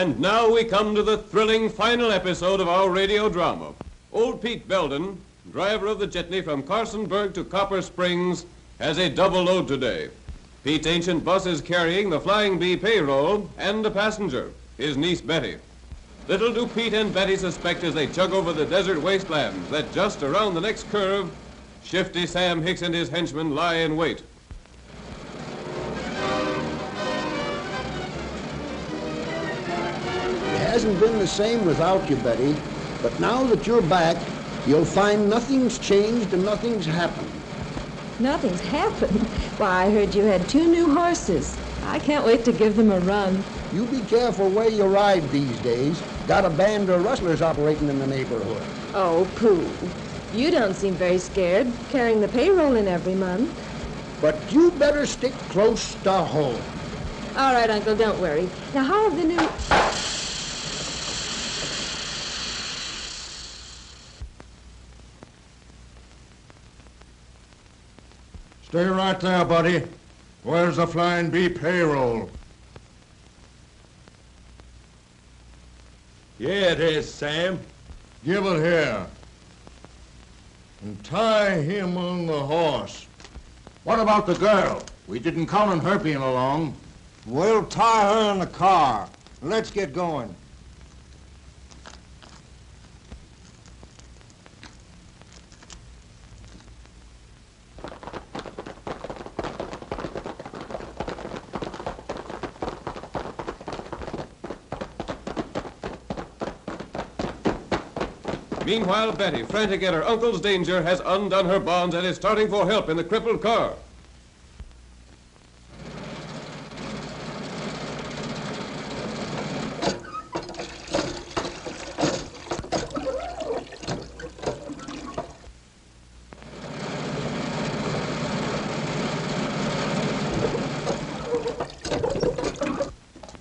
And now we come to the thrilling final episode of our radio drama. Old Pete Belden, driver of the jitney from Carsonburg to Copper Springs, has a double load today. Pete's ancient bus is carrying the Flying Bee payroll and a passenger, his niece Betty. Little do Pete and Betty suspect as they chug over the desert wastelands that just around the next curve, Shifty Sam Hicks and his henchmen lie in wait. It hasn't been the same without you, Betty, but now that you're back, you'll find nothing's changed and nothing's happened. Nothing's happened? Why, I heard you had 2 new horses. I can't wait to give them a run. You be careful where you ride these days. Got a band of rustlers operating in the neighborhood. Oh, pooh. You don't seem very scared, carrying the payroll in every month. But you better stick close to home. All right, Uncle, don't worry. Now, how have the new... Stay right there, buddy. Where's the Flying Bee payroll? Yeah, it is, Sam. Give it here. And tie him on the horse. What about the girl? We didn't count on her being along. We'll tie her in the car. Let's get going. Meanwhile, Betty, frantic at her uncle's danger, has undone her bonds and is starting for help in the crippled car.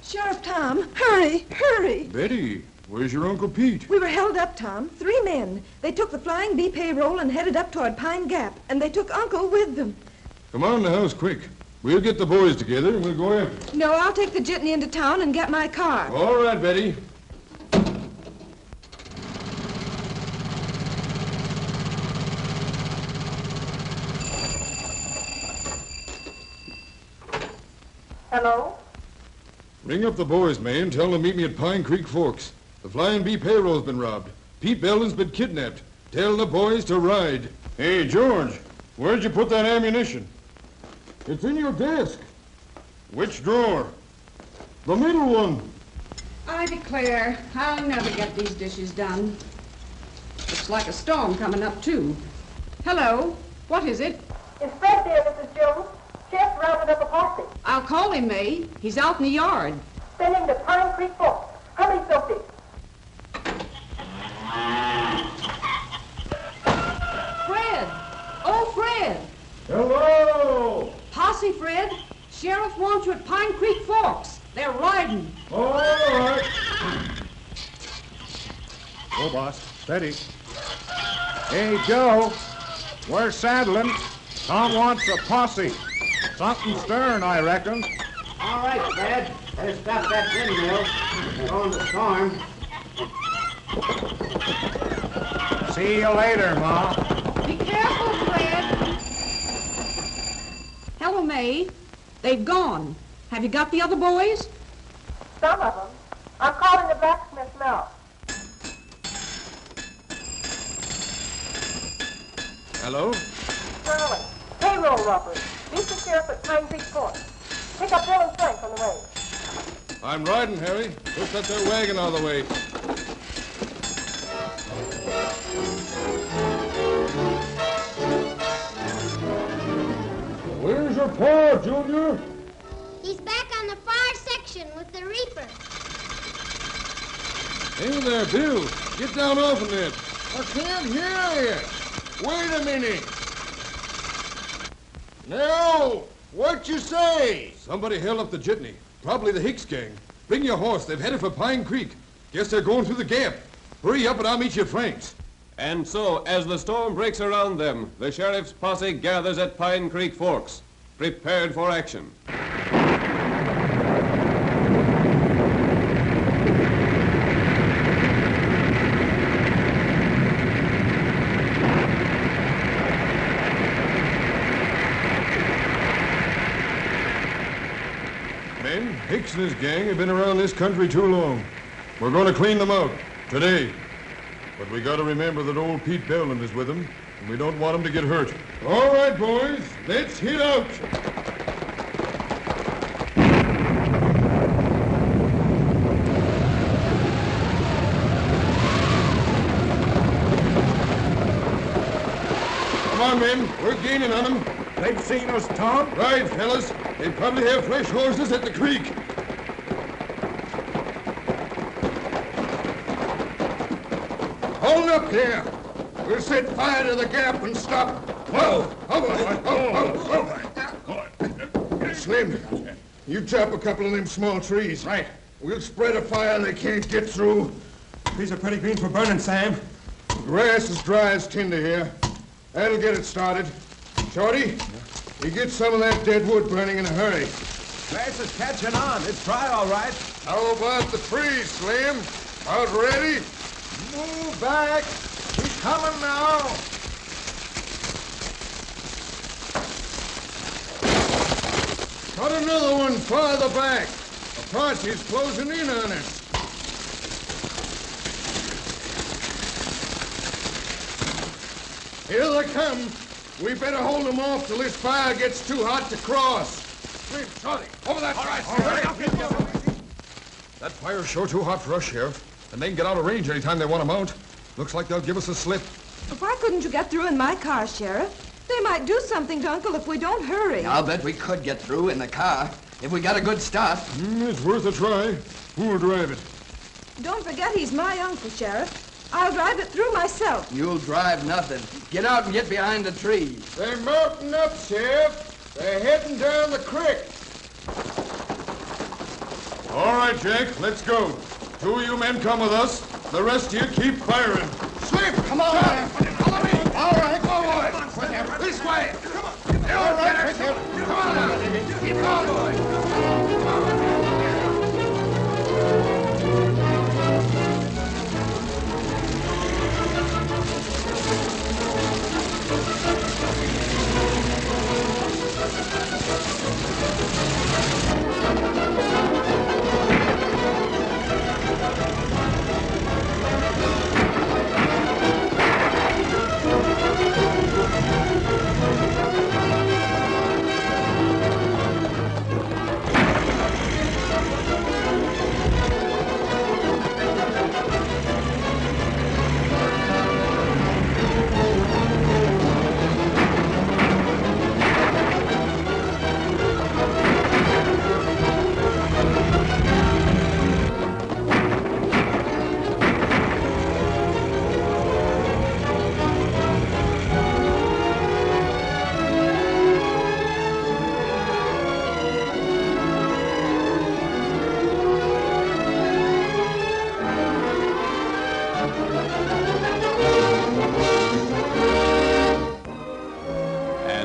Sheriff Tom, hurry, hurry. Betty, where's your Uncle Pete? We were held up, Tom. 3 men. They took the Flying Bee payroll and headed up toward Pine Gap, and they took Uncle with them. Come on in the house quick. We'll get the boys together and we'll go after them. No, I'll take the jitney into town and get my car. All right, Betty. Hello? Ring up the boys, man. Tell them to meet me at Pine Creek Forks. The Flying Bee payroll's been robbed. Pete Belden's been kidnapped. Tell the boys to ride. Hey, George, where'd you put that ammunition? It's in your desk. Which drawer? The middle one. I declare, I'll never get these dishes done. Looks like a storm coming up, too. Hello, what is it? Is Fred there, Mrs. Jones? Chef rounded up a posse. I'll call him, May. He's out in the yard. Send him to Pine Creek Forks. Hurry, Sophie. Fred! Oh, Fred! Hello! Posse, Fred. Sheriff wants you at Pine Creek Forks. They're riding. All right. Oh, boss. Steady. Hey, Joe, we're saddling. Tom wants a posse. Something stirring, I reckon. All right, Fred. Better stop that windmill. We're on the storm. See you later, Ma. Be careful, Fred. Hello, May. They've gone. Have you got the other boys? Some of them. I'm calling the blacksmith now. Hello? Charlie, payroll robbery. Meet the sheriff at Pine Creek Forks. Pick up Bill and Frank on the way. I'm riding, Harry. Just let their wagon out of the way. Where's your pa, Junior? He's back on the far section with the reaper. Hey there, Bill. Get down off of it. I can't hear you. Wait a minute. No! What you say? Somebody held up the jitney. Probably the Hicks gang. Bring your horse. They've headed for Pine Creek. Guess they're going through the gap. Hurry up and I'll meet you at Frank's. And so, as the storm breaks around them, the sheriff's posse gathers at Pine Creek Forks, prepared for action. Men, Hicks and his gang have been around this country too long. We're going to clean them out. Today. But we got to remember that old Pete Belden is with them, and we don't want him to get hurt. All right, boys. Let's hit out. Come on, men. We're gaining on them. They've seen us, Tom? Right, fellas. They probably have fresh horses at the creek. Hold up here. We'll set fire to the gap and stop. Whoa! Slim, you chop a couple of them small trees. Right. We'll spread a fire they can't get through. These are pretty green for burning, Sam. Grass is dry as tinder here. That'll get it started. Shorty, you get some of that dead wood burning in a hurry. Grass is catching on. It's dry, all right. How about the trees, Slim? Out ready? Move back. He's coming now. Cut another one farther back. Apache's closing in on us. Here they come. We better hold them off till this fire gets too hot to cross. Slim, Shorty, over that side. All right. That fire's sure too hot for us, Sheriff. And they can get out of range anytime they want to mount. Looks like they'll give us a slip. Why couldn't you get through in my car, Sheriff? They might do something to Uncle if we don't hurry. I'll bet we could get through in the car if we got a good start. It's worth a try. Who'll drive it? Don't forget he's my uncle, Sheriff. I'll drive it through myself. You'll drive nothing. Get out and get behind the trees. They're mounting up, Sheriff. They're heading down the creek. All right, Jack, let's go. Two of you men come with us. The rest of you keep firing. Slim, come on. Follow me. All right, go on. This way. Come on. All right, come on now. Keep going, boy.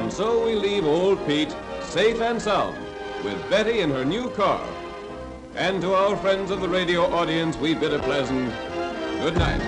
So we leave old Pete safe and sound with Betty in her new car. And to our friends of the radio audience, we bid a pleasant good night.